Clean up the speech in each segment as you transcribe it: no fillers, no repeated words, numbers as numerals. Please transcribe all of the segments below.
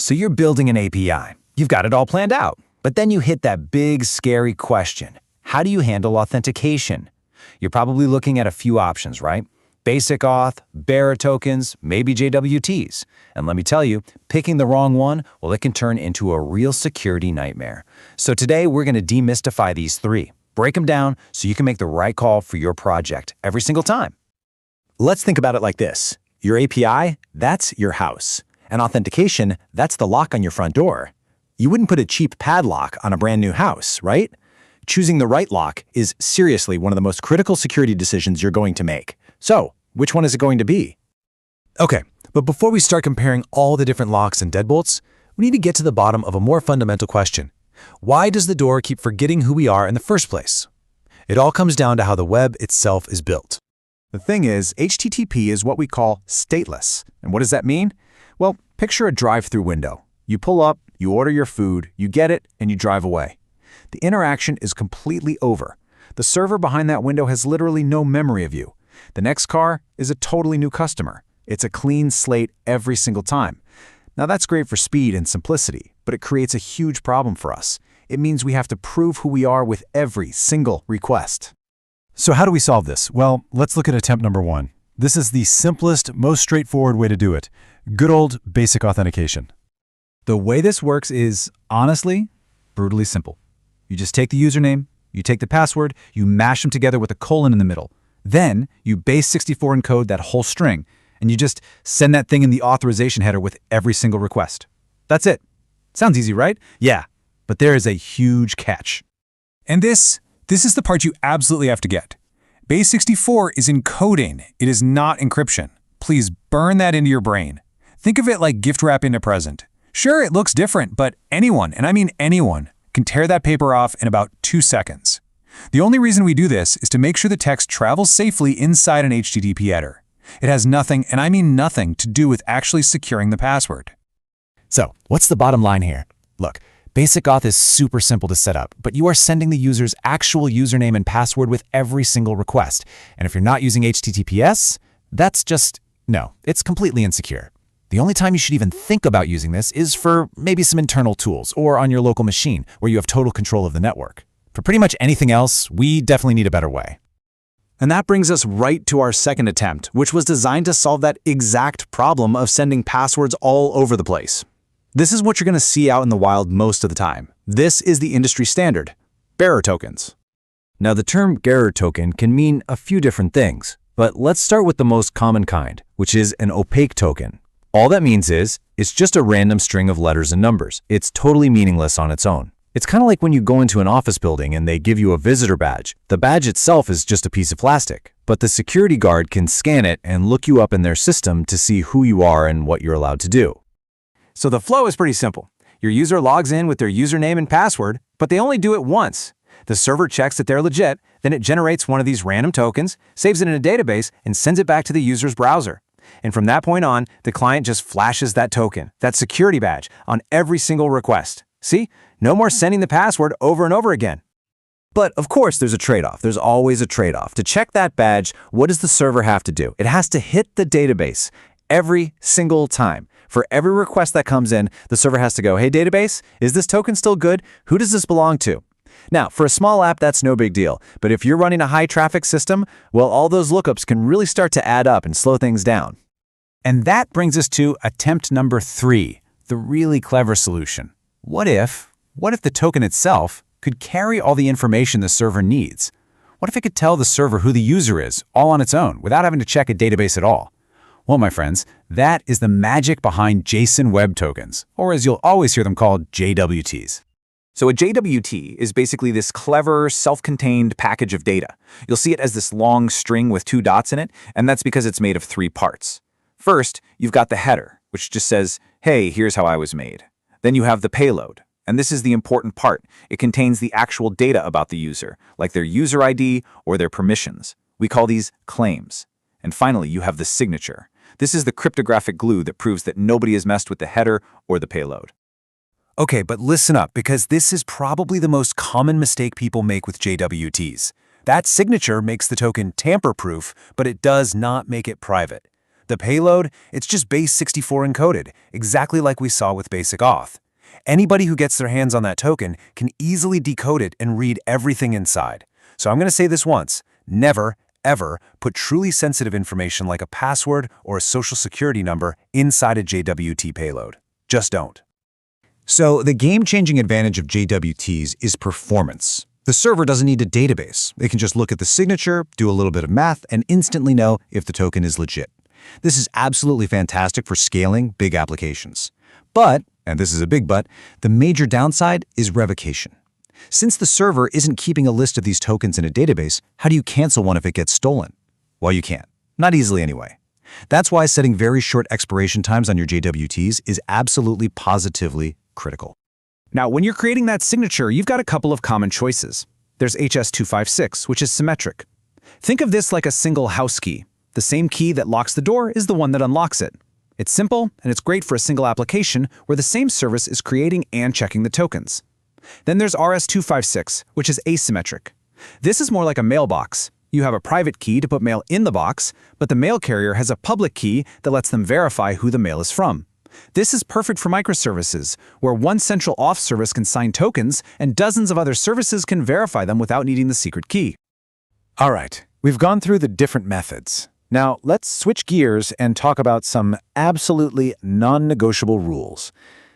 So you're building an API. You've got it all planned out. But then you hit that big, scary question. How do you handle authentication? You're probably looking at a few options, right? Basic auth, bearer tokens, maybe JWTs. And let me tell you, picking the wrong one, well, it can turn into a real security nightmare. So today, we're going to demystify these three. Break them down so you can make the right call for your project every single time. Let's think about it like this. Your API, that's your house. And authentication, that's the lock on your front door. You wouldn't put a cheap padlock on a brand new house, right? Choosing the right lock is seriously one of the most critical security decisions you're going to make. So, which one is it going to be? Okay, but before we start comparing all the different locks and deadbolts, we need to get to the bottom of a more fundamental question. Why does the door keep forgetting who we are in the first place? It all comes down to how the web itself is built. The thing is, HTTP is what we call stateless. And what does that mean? Well, picture a drive-through window. You pull up, you order your food, you get it, and you drive away. The interaction is completely over. The server behind that window has literally no memory of you. The next car is a totally new customer. It's a clean slate every single time. Now that's great for speed and simplicity, but it creates a huge problem for us. It means we have to prove who we are with every single request. So how do we solve this? Well, let's look at attempt number 1. This is the simplest, most straightforward way to do it. Good old basic authentication. The way this works is, honestly, brutally simple. You just take the username, you take the password, you mash them together with a colon in the middle. Then you base64 encode that whole string, and you just send that thing in the authorization header with every single request. That's it. Sounds easy, right? Yeah, but there is a huge catch. And this is the part you absolutely have to get. Base64 is encoding. It is not encryption. Please burn that into your brain. Think of it like gift wrap into present. Sure, it looks different, but anyone, and I mean anyone, can tear that paper off in about 2 seconds. The only reason we do this is to make sure the text travels safely inside an HTTP header. It has nothing, and I mean nothing, to do with actually securing the password. So, what's the bottom line here? Look, basic auth is super simple to set up, but you are sending the user's actual username and password with every single request. And if you're not using HTTPS, that's no, it's completely insecure. The only time you should even think about using this is for maybe some internal tools or on your local machine where you have total control of the network. For pretty much anything else, we definitely need a better way. And that brings us right to our second attempt, which was designed to solve that exact problem of sending passwords all over the place. This is what you're going to see out in the wild most of the time. This is the industry standard, bearer tokens. Now, the term bearer token can mean a few different things, but let's start with the most common kind, which is an opaque token. All that means is, it's just a random string of letters and numbers. It's totally meaningless on its own. It's kind of like when you go into an office building and they give you a visitor badge. The badge itself is just a piece of plastic, but the security guard can scan it and look you up in their system to see who you are and what you're allowed to do. So the flow is pretty simple. Your user logs in with their username and password, but they only do it once. The server checks that they're legit, then it generates one of these random tokens, saves it in a database, and sends it back to the user's browser. And from that point on, the client just flashes that token, that security badge, on every single request. See? No more sending the password over and over again. But of course, there's a trade-off. There's always a trade-off. To check that badge, what does the server have to do? It has to hit the database every single time. For every request that comes in, the server has to go, hey, database, is this token still good? Who does this belong to? Now, for a small app, that's no big deal. But if you're running a high-traffic system, well, all those lookups can really start to add up and slow things down. And that brings us to attempt number 3, the really clever solution. What if the token itself could carry all the information the server needs? What if it could tell the server who the user is, all on its own, without having to check a database at all? Well, my friends, that is the magic behind JSON Web Tokens, or as you'll always hear them called, JWTs. So a JWT is basically this clever, self-contained package of data. You'll see it as this long string with 2 dots in it, and that's because it's made of 3 parts. First, you've got the header, which just says, hey, here's how I was made. Then you have the payload, and this is the important part. It contains the actual data about the user, like their user ID or their permissions. We call these claims. And finally, you have the signature. This is the cryptographic glue that proves that nobody has messed with the header or the payload. Okay, but listen up, because this is probably the most common mistake people make with JWTs. That signature makes the token tamper-proof, but it does not make it private. The payload, it's just base 64 encoded, exactly like we saw with basic auth. Anybody who gets their hands on that token can easily decode it and read everything inside. So I'm going to say this once: never, ever put truly sensitive information like a password or a social security number inside a JWT payload. Just don't. So the game-changing advantage of JWTs is performance. The server doesn't need a database. It can just look at the signature, do a little bit of math, and instantly know if the token is legit. This is absolutely fantastic for scaling big applications. But, and this is a big but, the major downside is revocation. Since the server isn't keeping a list of these tokens in a database, how do you cancel one if it gets stolen? Well, you can't. Not easily anyway. That's why setting very short expiration times on your JWTs is absolutely positively critical. Now, when you're creating that signature, you've got a couple of common choices. There's HS256, which is symmetric. Think of this like a single house key. The same key that locks the door is the one that unlocks it. It's simple, and it's great for a single application where the same service is creating and checking the tokens. Then there's RS256, which is asymmetric. This is more like a mailbox. You have a private key to put mail in the box, but the mail carrier has a public key that lets them verify who the mail is from. This is perfect for microservices, where one central auth service can sign tokens and dozens of other services can verify them without needing the secret key. All right, we've gone through the different methods. Now, let's switch gears and talk about some absolutely non-negotiable rules.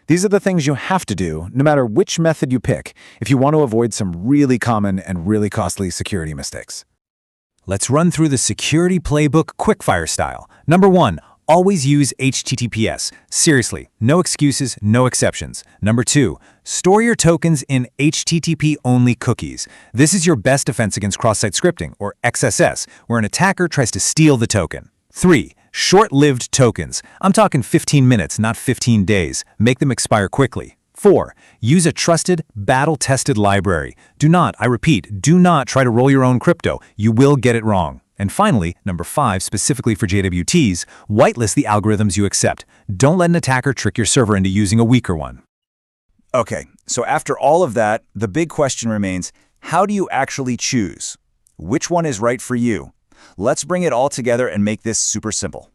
These are the things you have to do, no matter which method you pick, if you want to avoid some really common and really costly security mistakes. Let's run through the security playbook quickfire style. Number 1, always use HTTPS. Seriously, no excuses, no exceptions. Number 2, store your tokens in HTTP-only cookies. This is your best defense against cross-site scripting, or XSS, where an attacker tries to steal the token. 3, short-lived tokens. I'm talking 15 minutes, not 15 days. Make them expire quickly. 4, use a trusted, battle-tested library. Do not, I repeat, do not try to roll your own crypto. You will get it wrong. And finally, number 5, specifically for JWTs, whitelist the algorithms you accept. Don't let an attacker trick your server into using a weaker one. Okay, so after all of that, the big question remains, how do you actually choose? Which one is right for you? Let's bring it all together and make this super simple.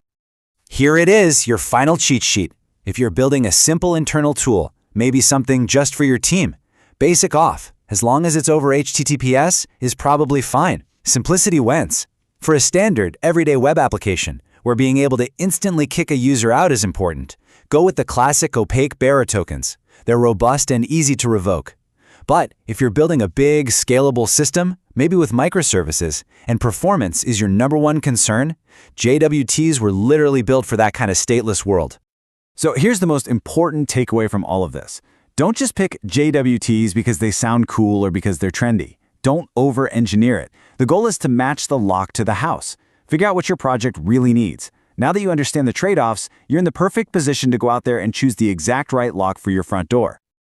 Here it is, your final cheat sheet. If you're building a simple internal tool, maybe something just for your team, basic auth, as long as it's over HTTPS, is probably fine. Simplicity wins. For a standard, everyday web application, where being able to instantly kick a user out is important, go with the classic opaque bearer tokens. They're robust and easy to revoke. But if you're building a big, scalable system, maybe with microservices, and performance is your #1 concern, JWTs were literally built for that kind of stateless world. So here's the most important takeaway from all of this. Don't just pick JWTs because they sound cool or because they're trendy. Don't over-engineer it. The goal is to match the lock to the house. Figure out what your project really needs. Now that you understand the trade-offs, you're in the perfect position to go out there and choose the exact right lock for your front door.